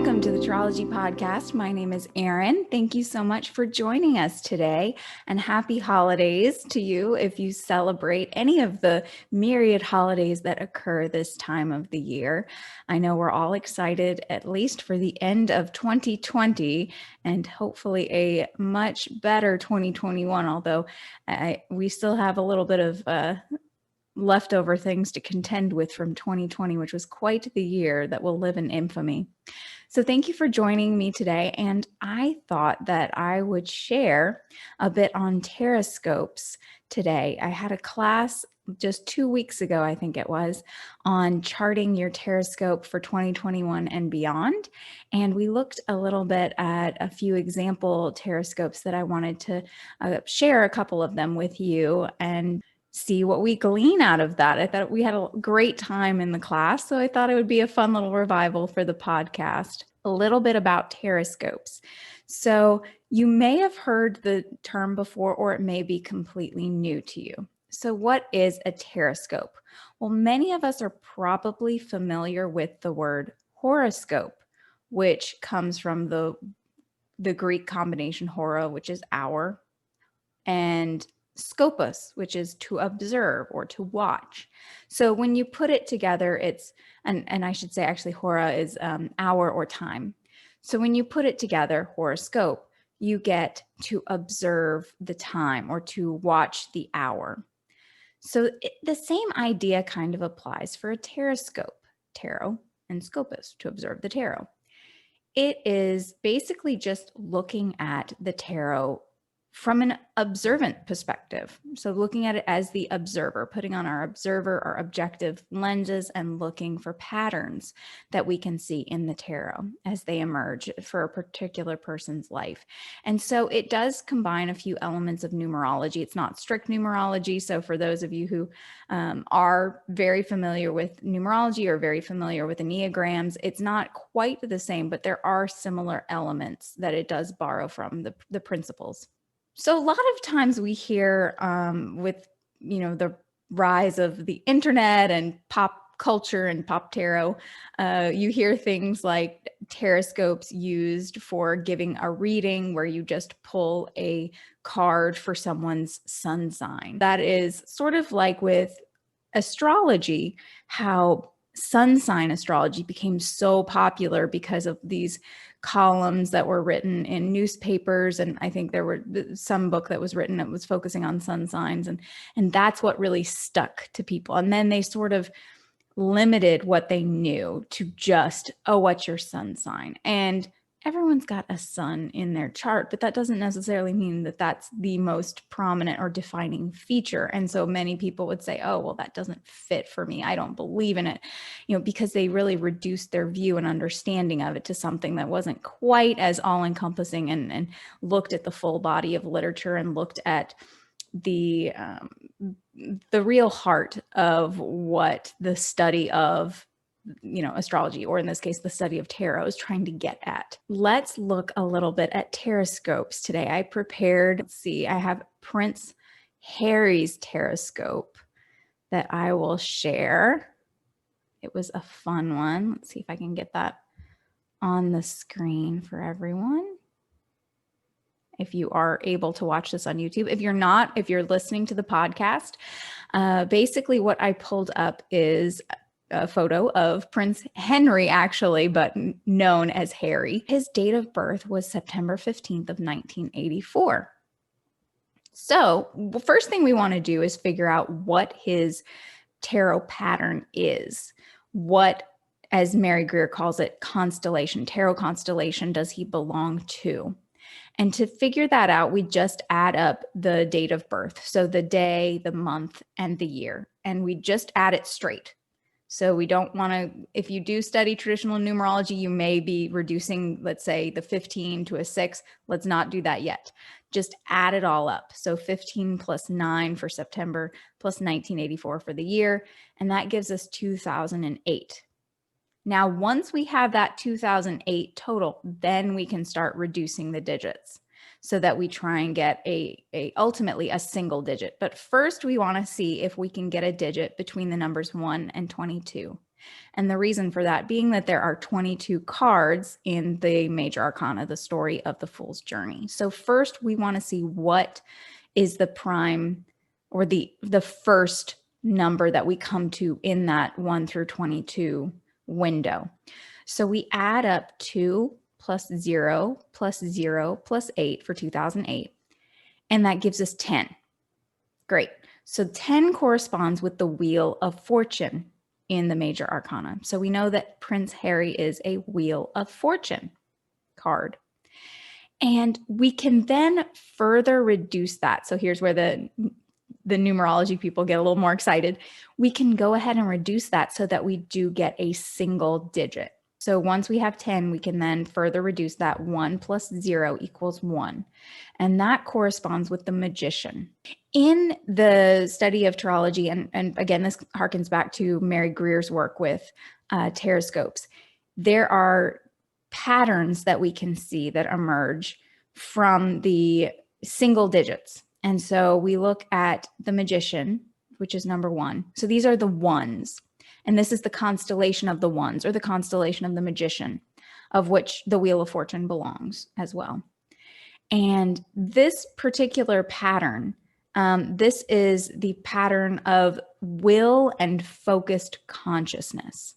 Welcome to the Tarotology podcast. My name is Erin. Thank you so much for joining us today, and happy holidays to you if you celebrate any of the myriad holidays that occur this time of the year. I know we're all excited, at least for the end of 2020 and hopefully a much better 2021, although we still have a little bit of leftover things to contend with from 2020, which was quite the year that will live in infamy. So thank you for joining me today. And I thought that I would share a bit on Tarotscopes today. I had a class just 2 weeks ago, I think it was, on charting your Tarotscope for 2021 and beyond. And we looked a little bit at a few example Tarotscopes that I wanted to share a couple of them with you and see what we glean out of that. I thought we had a great time in the class, so I thought it would be a fun little revival for the podcast. A little bit about Tarotscopes. So you may have heard the term before, or it may be completely new to you. So what is a Tarotscope? Well, many of us are probably familiar with the word horoscope, which comes from the Greek combination horo, which is hour, and scopus, which is to observe or to watch. So when you put it together, it's, and I should say actually hora is hour or time. So when you put it together, horoscope, you get to observe the time or to watch the hour. So the same idea kind of applies for a tarotscope, tarot and scopus, to observe the tarot. It is basically just looking at the tarot from an observant perspective. So looking at it as the observer, putting on our observer or objective lenses and looking for patterns that we can see in the tarot as they emerge for a particular person's life. And so it does combine a few elements of numerology. It's not strict numerology. So for those of you who are very familiar with numerology or very familiar with Enneagrams, it's not quite the same, but there are similar elements that it does borrow from the principles. So a lot of times we hear with, the rise of the internet and pop culture and pop tarot, you hear things like Tarotscopes used for giving a reading where you just pull a card for someone's sun sign. That is sort of like with astrology, how sun sign astrology became so popular because of these columns that were written in newspapers. And I think there were some book that was written that was focusing on sun signs. And that's what really stuck to people. And then they sort of limited what they knew to just, oh, what's your sun sign? And everyone's got a sun in their chart, but that doesn't necessarily mean that that's the most prominent or defining feature. And so many people would say, oh, well, that doesn't fit for me. I don't believe in it, because they really reduced their view and understanding of it to something that wasn't quite as all encompassing and looked at the full body of literature and looked at the real heart of what the study of astrology, or in this case, the study of tarot, is trying to get at. Let's look a little bit at Tarotscopes today. I prepared, I have Prince Harry's Tarotscope that I will share. It was a fun one. Let's see if I can get that on the screen for everyone. If you are able to watch this on YouTube. If you're not, if you're listening to the podcast, basically what I pulled up is a photo of Prince Henry, actually, but known as Harry. His date of birth was September 15th of 1984. So the first thing we want to do is figure out what his tarot pattern is. What, as Mary Greer calls it, constellation, tarot constellation does he belong to? And to figure that out, we just add up the date of birth. So the day, the month, and the year. And we just add it straight. So we don't want to, if you do study traditional numerology, you may be reducing, let's say, the 15 to a 6. Let's not do that yet. Just add it all up. So 15 plus 9 for September plus 1984 for the year. And that gives us 2008. Now, once we have that 2008 total, then we can start reducing the digits so that we try and get ultimately a single digit. But first we want to see if we can get a digit between the numbers 1 and 22. And the reason for that being that there are 22 cards in the major arcana, the story of the Fool's Journey. So first we want to see what is the prime or the first number that we come to in that 1 through 22 window. So we add up 2 plus 0 plus 0 plus 8 for 2008, and that gives us 10. Great. So 10 corresponds with the Wheel of Fortune in the major arcana. So we know that Prince Harry is a Wheel of Fortune card. And we can then further reduce that. So here's where the numerology people get a little more excited. We can go ahead and reduce that so that we do get a single digit. So once we have 10, we can then further reduce that. 1 plus 0 equals 1. And that corresponds with the Magician. In the study of Tarotology, and again, this harkens back to Mary Greer's work with Tarotscopes, there are patterns that we can see that emerge from the single digits. And so we look at the Magician, which is number 1. So these are the ones. And this is the constellation of the ones, or the constellation of the Magician, of which the Wheel of Fortune belongs as well. And this particular pattern, this is the pattern of will and focused consciousness.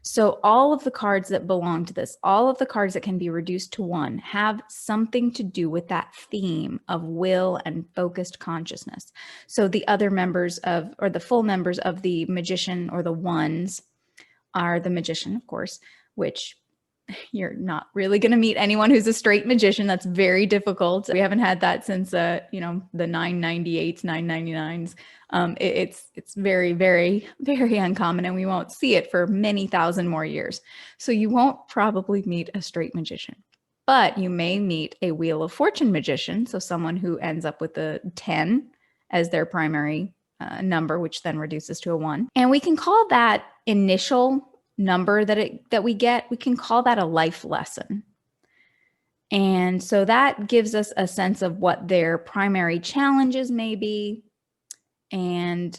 So all of the cards that belong to this, all of the cards that can be reduced to 1, have something to do with that theme of will and focused consciousness. So the other members of, or the full members of the Magician, or the ones, are the Magician, of course, which you're not really going to meet anyone who's a straight magician. That's very difficult. We haven't had that since, the 998s, 999s. It's very, very, very uncommon, and we won't see it for many thousand more years. So you won't probably meet a straight magician, but you may meet a Wheel of Fortune magician. So someone who ends up with a 10 as their primary number, which then reduces to a 1. And we can call that initial number that we get, we can call that a life lesson. And so that gives us a sense of what their primary challenges may be, and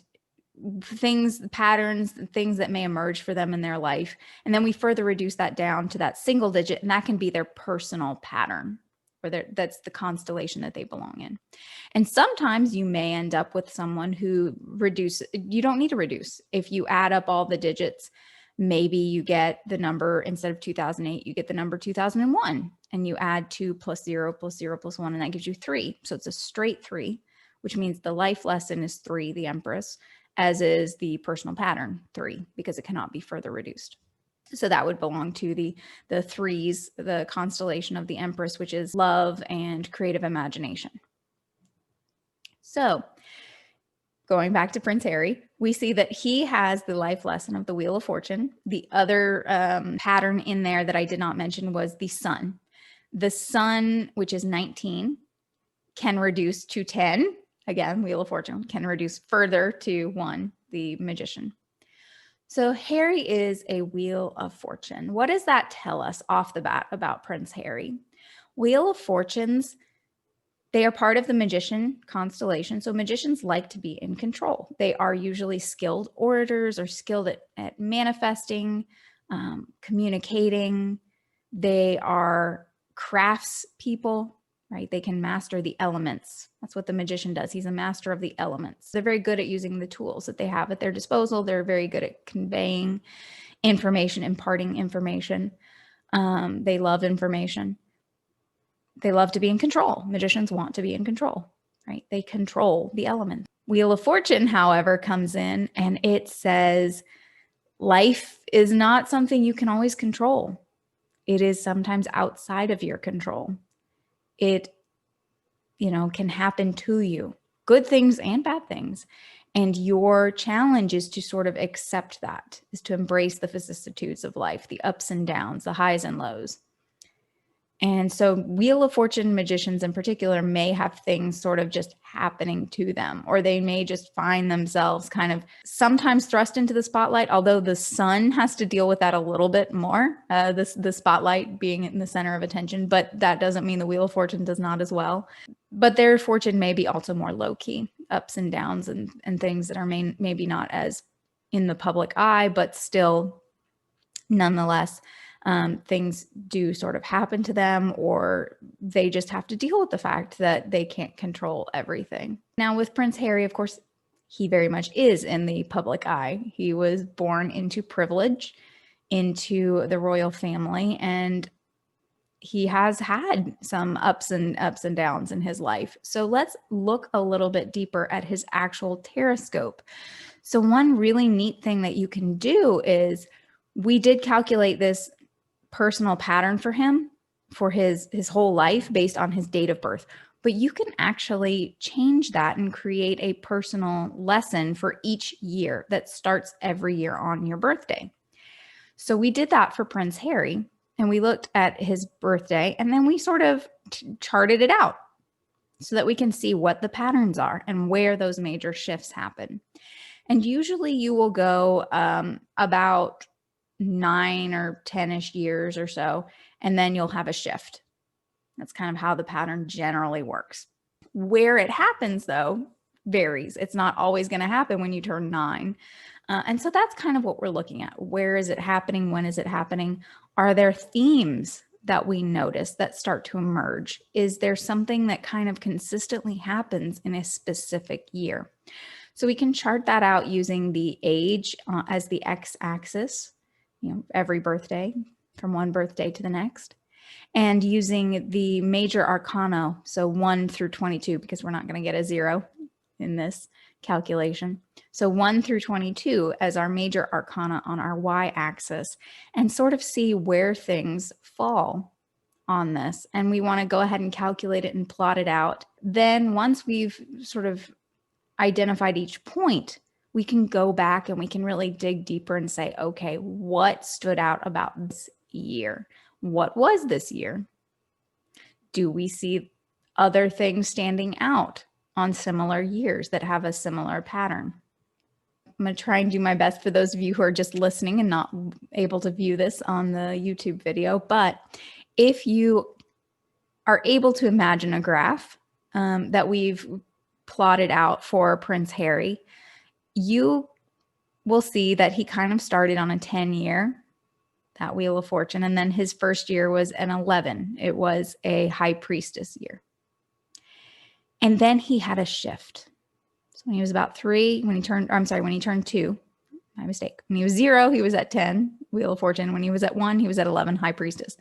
things, patterns, things that may emerge for them in their life. And then we further reduce that down to that single digit, and that can be their personal pattern, or that's the constellation that they belong in. And sometimes you may end up with someone who you don't need to reduce. If you add up all the digits, maybe you get the number, instead of 2008, you get the number 2001, and you add 2 plus 0 plus 0 plus 1, and that gives you 3. So it's a straight 3, which means the life lesson is 3, the Empress, as is the personal pattern 3, because it cannot be further reduced. So that would belong to the 3s, the constellation of the Empress, which is love and creative imagination. So going back to Prince Harry, we see that he has the life lesson of the Wheel of Fortune. The other pattern in there that I did not mention was the Sun. The Sun, which is 19, can reduce to 10. Again, Wheel of Fortune can reduce further to 1, the Magician. So Harry is a Wheel of Fortune. What does that tell us off the bat about Prince Harry? Wheel of Fortunes, they are part of the Magician constellation. So magicians like to be in control. They are usually skilled orators, or skilled at manifesting, communicating. They are crafts people, right? They can master the elements. That's what the magician does. He's a master of the elements. They're very good at using the tools that they have at their disposal. They're very good at conveying information, imparting information. They love information. They love to be in control. Magicians want to be in control, right? They control the elements. Wheel of Fortune, however, comes in and it says life is not something you can always control. It is sometimes outside of your control. It, can happen to you, good things and bad things. And your challenge is to sort of accept that, is to embrace the vicissitudes of life, the ups and downs, the highs and lows. And so Wheel of Fortune magicians in particular may have things sort of just happening to them, or they may just find themselves kind of sometimes thrust into the spotlight, although the Sun has to deal with that a little bit more, the spotlight being in the center of attention, but that doesn't mean the Wheel of Fortune does not as well. But their fortune may be also more low-key, ups and downs and things that are maybe not as in the public eye, but still, nonetheless, things do sort of happen to them, or they just have to deal with the fact that they can't control everything. Now, with Prince Harry, of course, he very much is in the public eye. He was born into privilege, into the royal family, and he has had some ups and downs in his life. So let's look a little bit deeper at his actual Tarotscope. So one really neat thing that you can do is, we did calculate this personal pattern for him for his whole life based on his date of birth. But you can actually change that and create a personal lesson for each year that starts every year on your birthday. So we did that for Prince Harry, and we looked at his birthday, and then we sort of charted it out so that we can see what the patterns are and where those major shifts happen. And usually you will go about 9 or 10-ish years or so, and then you'll have a shift. That's kind of how the pattern generally works. Where it happens, though, varies. It's not always going to happen when you turn 9. And so that's kind of what we're looking at. Where is it happening? When is it happening? Are there themes that we notice that start to emerge? Is there something that kind of consistently happens in a specific year? So we can chart that out using the age as the x-axis, every birthday from one birthday to the next, and using the major arcana, so 1 through 22, because we're not going to get a 0 in this calculation. So 1 through 22 as our major arcana on our y-axis, and sort of see where things fall on this. And we want to go ahead and calculate it and plot it out. Then once we've sort of identified each point, we can go back and we can really dig deeper and say, okay, what stood out about this year? What was this year? Do we see other things standing out on similar years that have a similar pattern? I'm going to try and do my best for those of you who are just listening and not able to view this on the YouTube video. But if you are able to imagine a graph that we've plotted out for Prince Harry, you will see that he kind of started on a 10-year, that Wheel of Fortune, and then his first year was an 11. It was a High Priestess year. And then he had a shift. So when he was about 3, when he turned 2, my mistake. When he was 0, he was at 10, Wheel of Fortune. When he was at 1, he was at 11, High Priestess.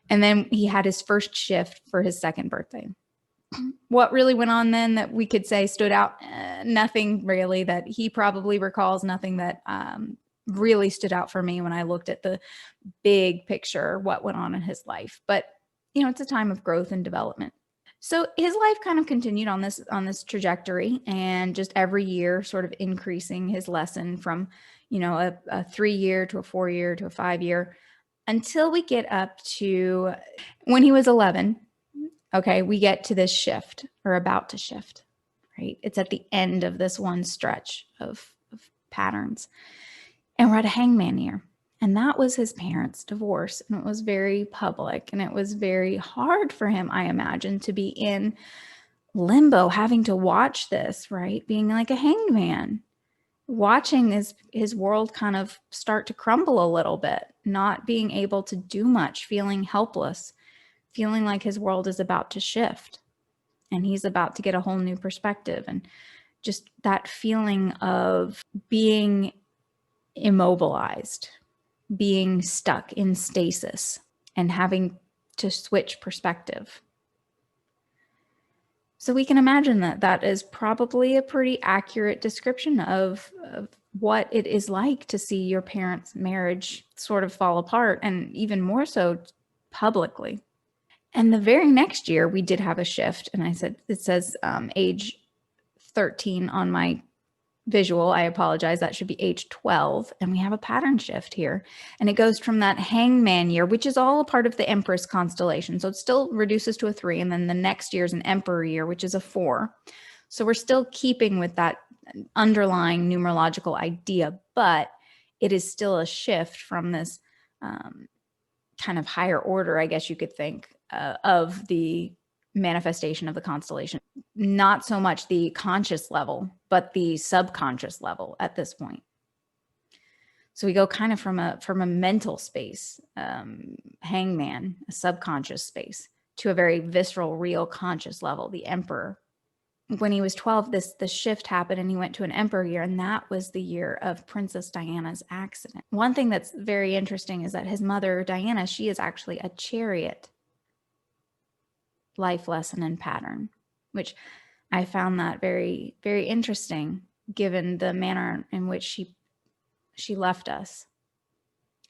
And then he had his first shift for his second birthday. What really went on then that we could say stood out? Nothing really that he probably recalls, nothing that really stood out for me when I looked at the big picture, what went on in his life. But, it's a time of growth and development. So his life kind of continued on this trajectory, and just every year sort of increasing his lesson from, a 3-year to a 4-year to a 5-year, until we get up to when he was 11. Okay, we get to this shift, or about to shift, right? It's at the end of this one stretch of patterns. And we're at a hangman year. And that was his parents' divorce. And it was very public. And it was very hard for him, I imagine, to be in limbo, having to watch this, right? Being like a hanged man, watching his world kind of start to crumble a little bit, not being able to do much, feeling helpless, feeling like his world is about to shift and he's about to get a whole new perspective. And just that feeling of being immobilized, being stuck in stasis, and having to switch perspective. So we can imagine that is probably a pretty accurate description of what it is like to see your parents' marriage sort of fall apart, and even more so publicly. And the very next year, we did have a shift. And it says age 13 on my visual. I apologize. That should be age 12. And we have a pattern shift here. And it goes from that hangman year, which is all a part of the Empress constellation. So it still reduces to a 3. And then the next year is an Emperor year, which is a 4. So we're still keeping with that underlying numerological idea, but it is still a shift from this kind of higher order, I guess you could think, of the manifestation of the constellation. Not so much the conscious level, but the subconscious level at this point. So we go kind of from a mental space, hangman, a subconscious space, to a very visceral, real conscious level, the emperor. When he was 12, this shift happened and he went to an emperor year, and that was the year of Princess Diana's accident. One thing that's very interesting is that his mother, Diana, she is actually a chariot life lesson and pattern, which I found that very, very interesting given the manner in which she left us.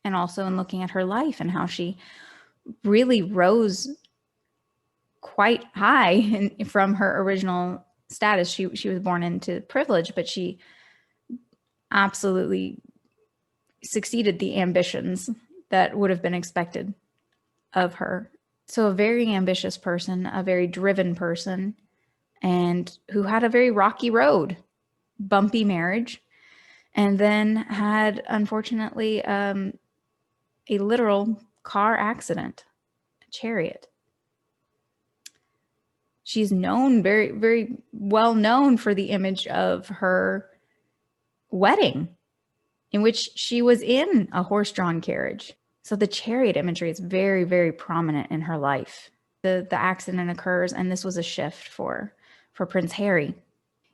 And also in looking at her life and how she really rose quite high from her original status. She was born into privilege, but she absolutely succeeded the ambitions that would have been expected of her. So a very ambitious person, a very driven person, and who had a very rocky road, bumpy marriage, and then had, unfortunately, a literal car accident, a chariot. She's known, very, very well known for the image of her wedding in which she was in a horse-drawn carriage. So the chariot imagery is very, very prominent in her life. The accident occurs, and this was a shift for Prince Harry.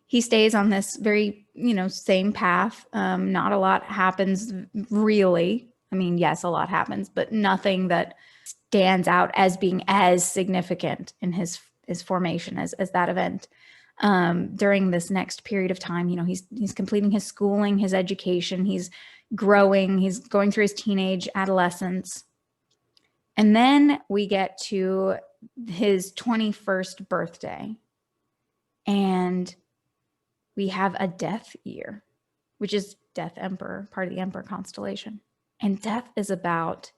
He stays on this very, same path. Not a lot happens really. I mean, yes, a lot happens, but nothing that stands out as being as significant in his formation as that event. During this next period of time, he's completing his schooling, his education, he's growing, he's going through his teenage adolescence. And then we get to his 21st birthday, and we have a death year, which is Death Emperor, part of the Emperor constellation. And death is about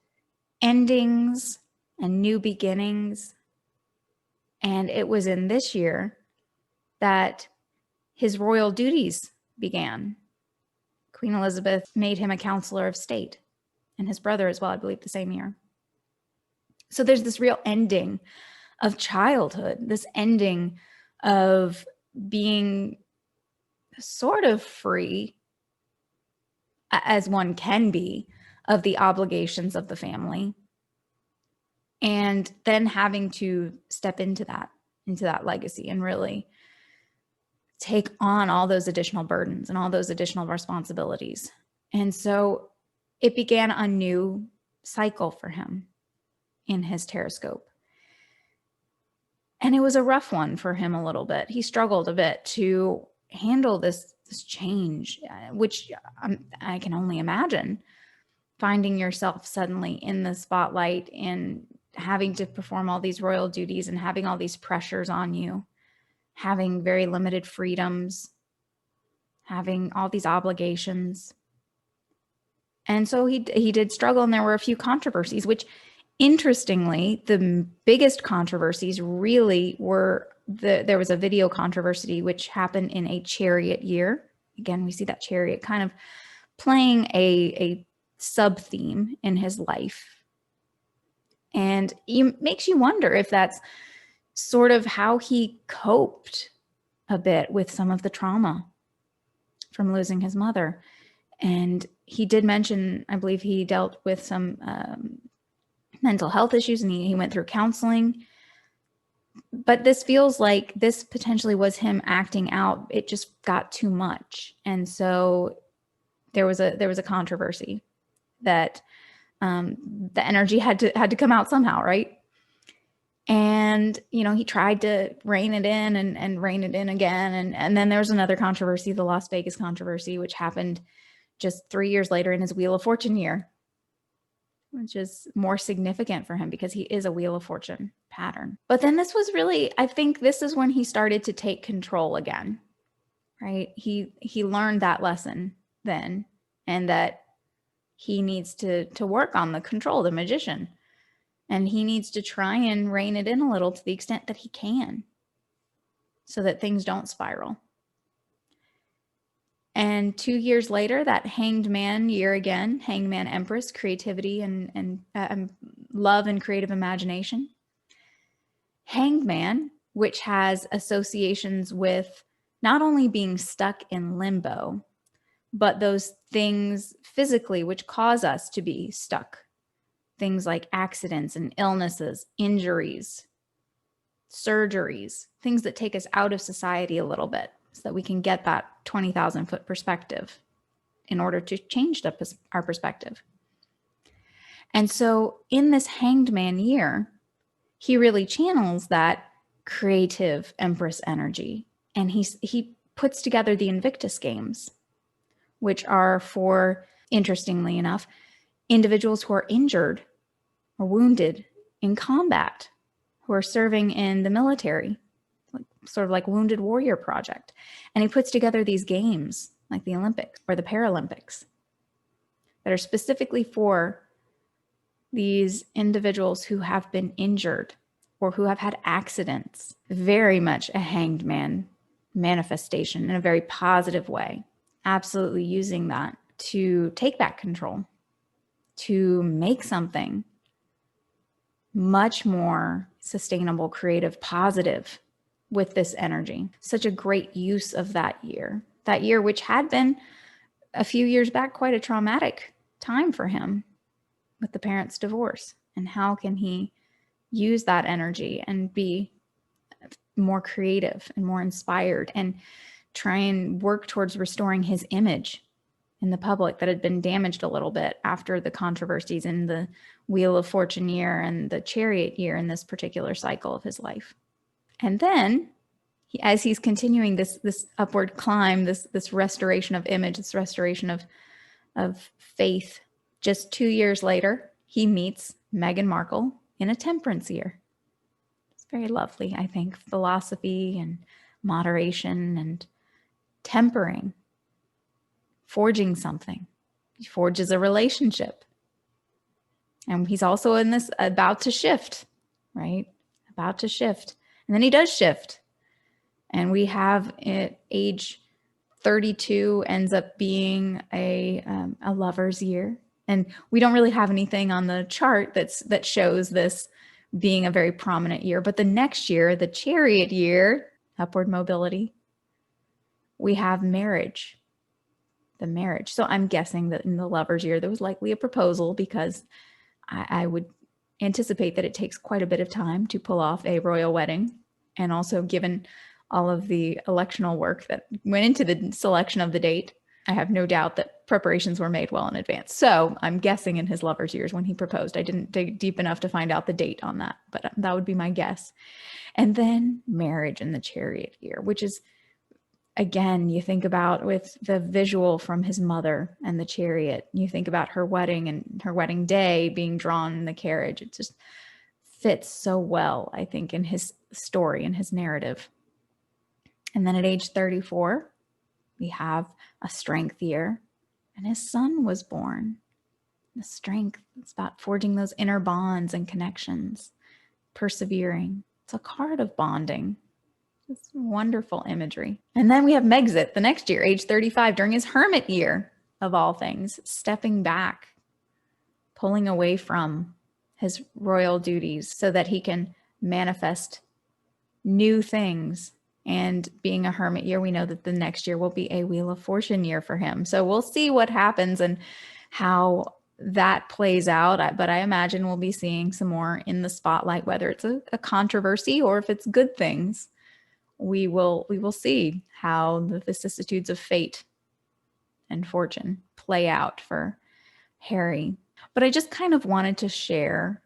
endings and new beginnings. And it was in this year that his royal duties began. Queen Elizabeth made him a counselor of state, and his brother as well, I believe, the same year. So there's this real ending of childhood, this ending of being sort of free, as one can be, of the obligations of the family, and then having to step into that legacy and really take on all those additional burdens and all those additional responsibilities. And so it began a new cycle for him in his Tarotscope. And it was a rough one for him a little bit. He struggled a bit to handle this change, which I can only imagine, finding yourself suddenly in the spotlight and having to perform all these royal duties and having all these pressures on you, having very limited freedoms, having all these obligations. And so he did struggle, and there were a few controversies, which, interestingly, the biggest controversies really were there was a video controversy which happened in a chariot year. Again, we see that chariot kind of playing a sub-theme in his life. And it makes you wonder if that's sort of how he coped a bit with some of the trauma from losing his mother. And he did mention, I believe he dealt with some mental health issues, and he went through counseling. But this feels like this potentially was him acting out. It just got too much. And so there was a controversy that the energy had to come out somehow, right? And, he tried to rein it in and rein it in again. And then there was another controversy, the Las Vegas controversy, which happened just 3 years later in his Wheel of Fortune year, which is more significant for him because he is a Wheel of Fortune pattern. But then this was really, I think this is when he started to take control again, right? He learned that lesson then, and that he needs to work on the control, the magician. And he needs to try and rein it in a little to the extent that he can, so that things don't spiral. And 2 years later, that Hanged Man year again, Hanged Man Empress, creativity and love and creative imagination. Hanged Man, which has associations with not only being stuck in limbo, but those things physically which cause us to be stuck, things like accidents and illnesses, injuries, surgeries, things that take us out of society a little bit so that we can get that 20,000 foot perspective in order to change our perspective. And so in this Hanged Man year, he really channels that creative Empress energy. And he puts together the Invictus Games, which are for, interestingly enough, individuals who are injured or wounded in combat, who are serving in the military, sort of like Wounded Warrior Project. And he puts together these games like the Olympics or the Paralympics that are specifically for these individuals who have been injured or who have had accidents. Very much a Hanged Man manifestation in a very positive way. Absolutely using that to take back control, to make something much more sustainable, creative, positive with this energy. Such a great use of that year which had been a few years back quite a traumatic time for him with the parents' divorce. And how can he use that energy and be more creative and more inspired and try and work towards restoring his image in the public that had been damaged a little bit after the controversies in the Wheel of Fortune year and the Chariot year in this particular cycle of his life. And then as he's continuing this upward climb, this restoration of image, this restoration of faith, just 2 years later, he meets Meghan Markle in a temperance year. It's very lovely, I think, philosophy and moderation and tempering, forging something. He forges a relationship. And he's also in this about to shift, right? About to shift. And then he does shift. And we have at age 32 ends up being a lover's year. And we don't really have anything on the chart that shows this being a very prominent year. But the next year, the Chariot year, upward mobility, we have marriage, the marriage. So I'm guessing that in the lover's year, there was likely a proposal, because I would anticipate that it takes quite a bit of time to pull off a royal wedding. And also, given all of the electional work that went into the selection of the date, I have no doubt that preparations were made well in advance. So I'm guessing in his lover's years when he proposed. I didn't dig deep enough to find out the date on that, but that would be my guess. And then marriage in the Chariot year, which is, again, you think about with the visual from his mother and the chariot, you think about her wedding and her wedding day being drawn in the carriage. It just fits so well, I think, in his story and his narrative. And then at age 34, we have a strength year, and his son was born. The strength, it's about forging those inner bonds and connections, persevering. It's a card of bonding. It's wonderful imagery. And then we have Megxit the next year, age 35, during his hermit year of all things, stepping back, pulling away from his royal duties so that he can manifest new things. And being a hermit year, we know that the next year will be a Wheel of Fortune year for him. So we'll see what happens and how that plays out. But I imagine we'll be seeing some more in the spotlight, whether it's a controversy or if it's good things. We will see how the vicissitudes of fate and fortune play out for Harry. But I just kind of wanted to share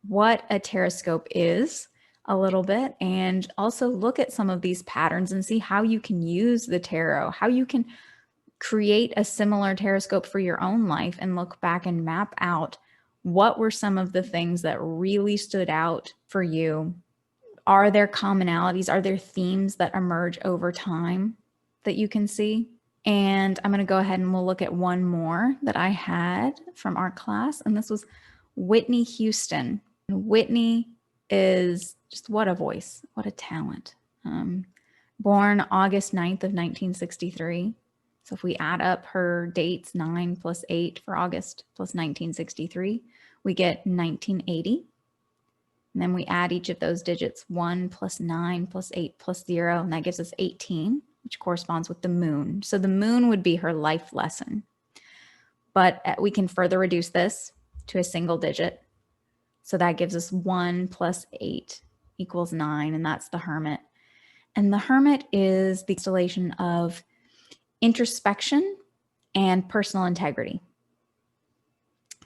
what a Tarotscope is a little bit, and also look at some of these patterns and see how you can use the tarot, how you can create a similar Tarotscope for your own life and look back and map out what were some of the things that really stood out for you. Are there commonalities? Are there themes that emerge over time that you can see? And I'm going to go ahead and we'll look at one more that I had from our class. And this was Whitney Houston. And Whitney is just what a voice, what a talent. Born August 9th of 1963. So if we add up her dates, 9 plus 8 for August plus 1963, we get 1980. And then we add each of those digits, 1 plus 9 plus 8 plus 0, and that gives us 18. which corresponds with the moon. So the moon would be her life lesson. But we can further reduce this to a single digit. So that gives us 1 plus 8 equals 9, and that's the Hermit. And the Hermit is the constellation of introspection and personal integrity.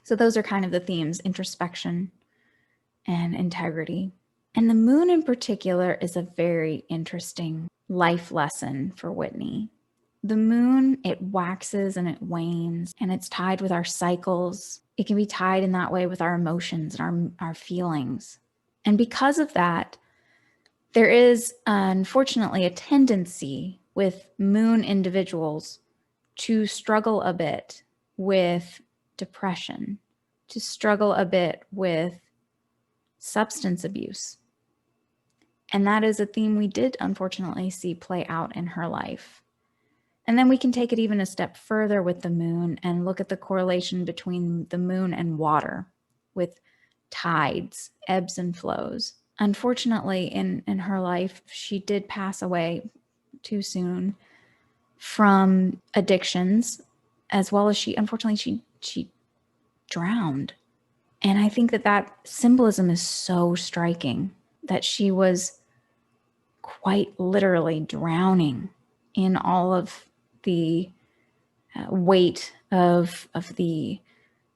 So those are kind of the themes, introspection and integrity. And the moon in particular is a very interesting life lesson for Whitney. The moon, it waxes and it wanes, and it's tied with our cycles. It can be tied in that way with our emotions and our feelings. And because of that, there is unfortunately a tendency with moon individuals to struggle a bit with depression, to struggle a bit with substance abuse. And that is a theme we did unfortunately see play out in her life. And then we can take it even a step further with the moon and look at the correlation between the moon and water with tides, ebbs and flows. Unfortunately, in her life, she did pass away too soon from addictions, as well as unfortunately, she drowned. And I think that symbolism is so striking, that she was quite literally drowning in all of the weight of the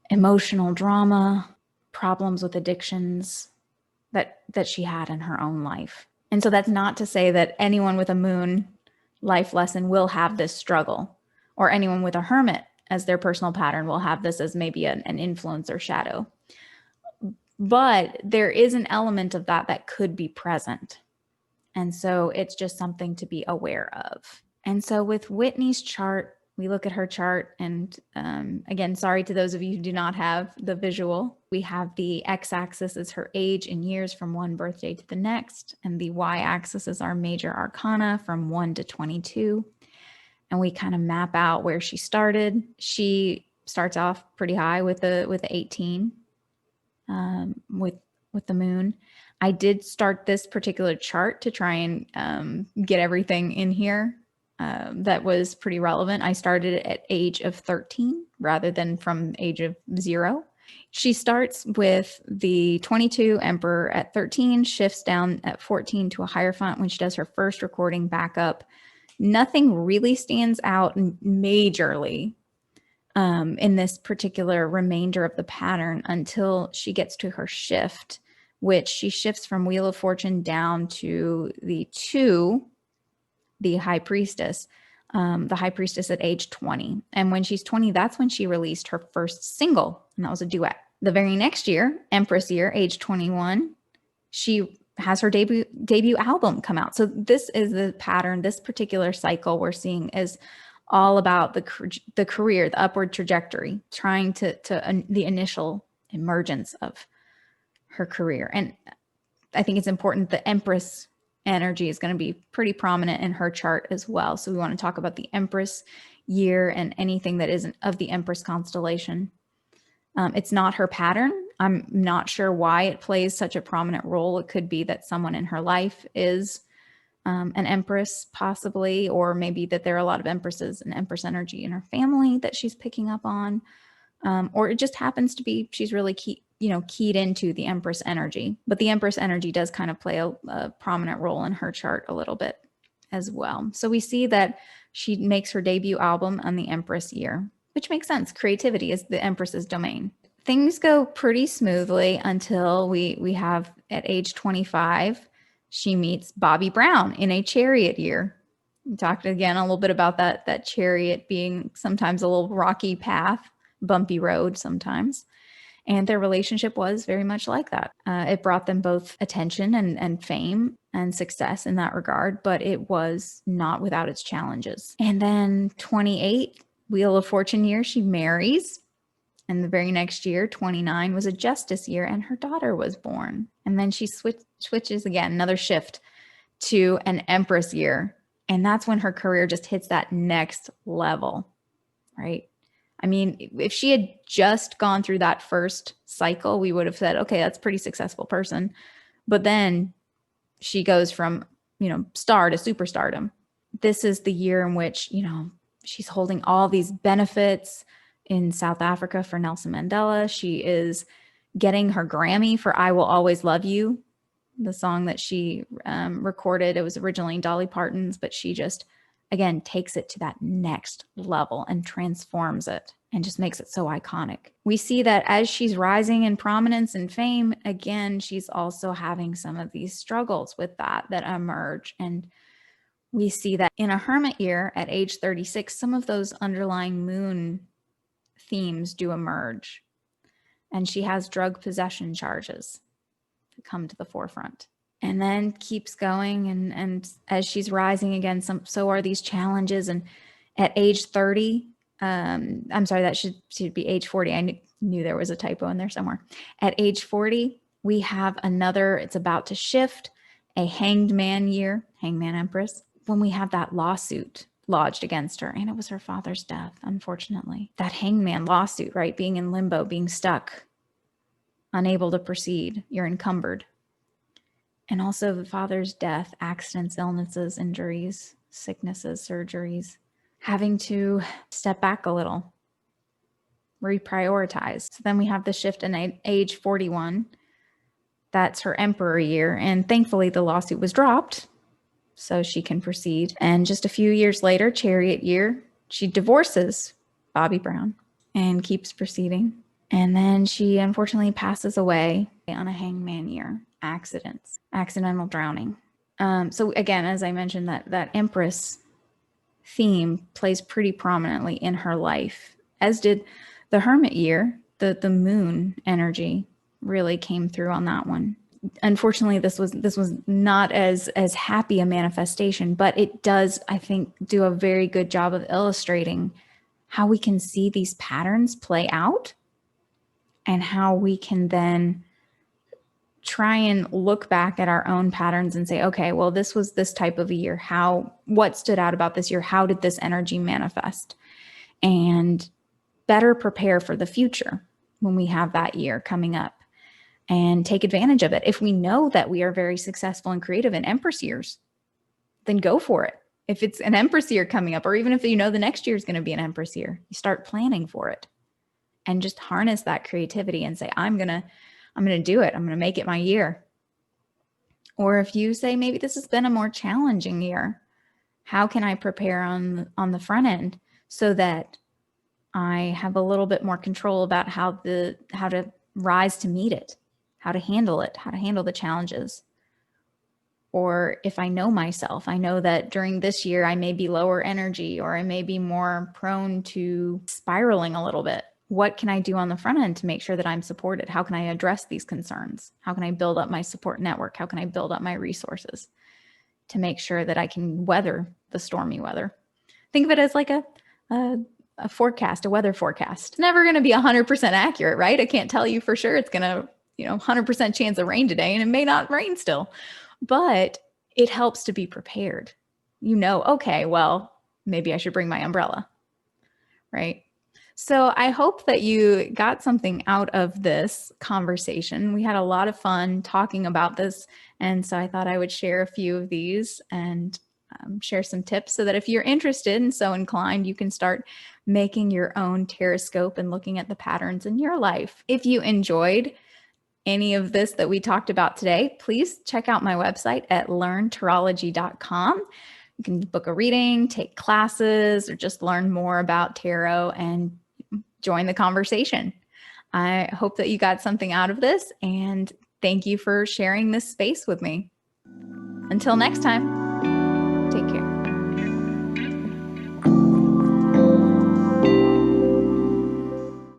emotional drama, problems with addictions that she had in her own life. And so that's not to say that anyone with a moon life lesson will have this struggle, or anyone with a hermit as their personal pattern will have this as maybe an influence or shadow. But there is an element of that could be present. And so it's just something to be aware of. And so with Whitney's chart, we look at her chart, and again, sorry to those of you who do not have the visual. We have the x-axis is her age in years from one birthday to the next, and the y-axis is our major arcana from 1 to 22. And we kind of map out where she started. She starts off pretty high with the 18, with the moon. I did start this particular chart to try and get everything in here that was pretty relevant. I started at age of 13 rather than from age of 0. She starts with the 22 Emperor at 13, shifts down at 14 to a Hierophant when she does her first recording back up. Nothing really stands out majorly in this particular remainder of the pattern until she gets to her shift, which she shifts from Wheel of Fortune down to the 2, the High Priestess. The High Priestess at age 20. And when she's 20, that's when she released her first single, and that was a duet. The very next year, Empress year, age 21, she has her debut album come out. So this is the pattern, this particular cycle we're seeing is all about the career, the upward trajectory, trying to the initial emergence of her career. And I think it's important the Empress energy is going to be pretty prominent in her chart as well. So we want to talk about the Empress year and anything that isn't of the Empress constellation. It's not her pattern. I'm not sure why it plays such a prominent role. It could be that someone in her life is an Empress possibly, or maybe that there are a lot of Empresses and Empress energy in her family that she's picking up on. Or it just happens to be she's really keyed into the Empress energy. But the Empress energy does kind of play a prominent role in her chart a little bit as well. So we see that she makes her debut album on the Empress year, which makes sense. Creativity is the Empress's domain. Things go pretty smoothly until we have at age 25, she meets Bobby Brown in a Chariot year. We talked again a little bit about that Chariot being sometimes a little rocky path, bumpy road sometimes. And their relationship was very much like that. It brought them both attention and fame and success in that regard, but it was not without its challenges. And then 28, Wheel of Fortune year, she marries. And the very next year, 29, was a Justice year, and her daughter was born. And then she switches again, another shift to an Empress year. And that's when her career just hits that next level, right? I mean, if she had just gone through that first cycle, we would have said, okay, that's a pretty successful person. But then she goes from, star to superstardom. this is the year in which, she's holding all these benefits in South Africa for Nelson Mandela. She is getting her Grammy for I Will Always Love You, the song that she recorded. It was originally Dolly Parton's, but she just, again, takes it to that next level and transforms it and just makes it so iconic. We see that as she's rising in prominence and fame, again, she's also having some of these struggles with that emerge. And we see that in a hermit year at age 36, some of those underlying moon themes do emerge. And she has drug possession charges that come to the forefront. And then keeps going. And as she's rising again, so are these challenges. And at age 30, I'm sorry, that should be age 40. I knew there was a typo in there somewhere. At age 40, we have another, it's about to shift, a hanged man year, hangman empress, when we have that lawsuit lodged against her. And it was her father's death, unfortunately. That hangman lawsuit, right? Being in limbo, being stuck, unable to proceed, you're encumbered. And also the father's death, accidents, illnesses, injuries, sicknesses, surgeries, having to step back a little, reprioritize. So then we have the shift in age 41. That's her emperor year. And thankfully the lawsuit was dropped so she can proceed. And just a few years later, chariot year, she divorces Bobby Brown and keeps proceeding. And then she unfortunately passes away on a hangman year, accidental drowning. So again, as I mentioned, that Empress theme plays pretty prominently in her life, as did the Hermit year. The moon energy really came through on that one. Unfortunately, this was not as happy a manifestation, but it does, I think, do a very good job of illustrating how we can see these patterns play out and how we can then try and look back at our own patterns and say, okay, well, this was this type of a year. What stood out about this year? How did this energy manifest? And better prepare for the future when we have that year coming up and take advantage of it. If we know that we are very successful and creative in Empress years, then go for it. If it's an Empress year coming up, or even if you know the next year is going to be an Empress year, you start planning for it and just harness that creativity and say, I'm going to do it. I'm going to make it my year. Or if you say, maybe this has been a more challenging year, how can I prepare on the front end so that I have a little bit more control about how to rise to meet it, how to handle it, how to handle the challenges. Or if I know myself, I know that during this year, I may be lower energy, or I may be more prone to spiraling a little bit. What can I do on the front end to make sure that I'm supported? How can I address these concerns? How can I build up my support network? How can I build up my resources to make sure that I can weather the stormy weather? Think of it as like a forecast, a weather forecast. It's never going to be 100% accurate, right? I can't tell you for sure it's going to, 100% chance of rain today, and it may not rain still, but it helps to be prepared. Okay, well, maybe I should bring my umbrella, right? So I hope that you got something out of this conversation. We had a lot of fun talking about this. And so I thought I would share a few of these and share some tips so that if you're interested and so inclined, you can start making your own Tarotscope and looking at the patterns in your life. If you enjoyed any of this that we talked about today, please check out my website at learntarology.com. You can book a reading, take classes, or just learn more about tarot and join the conversation. I hope that you got something out of this, and thank you for sharing this space with me. Until next time, take care.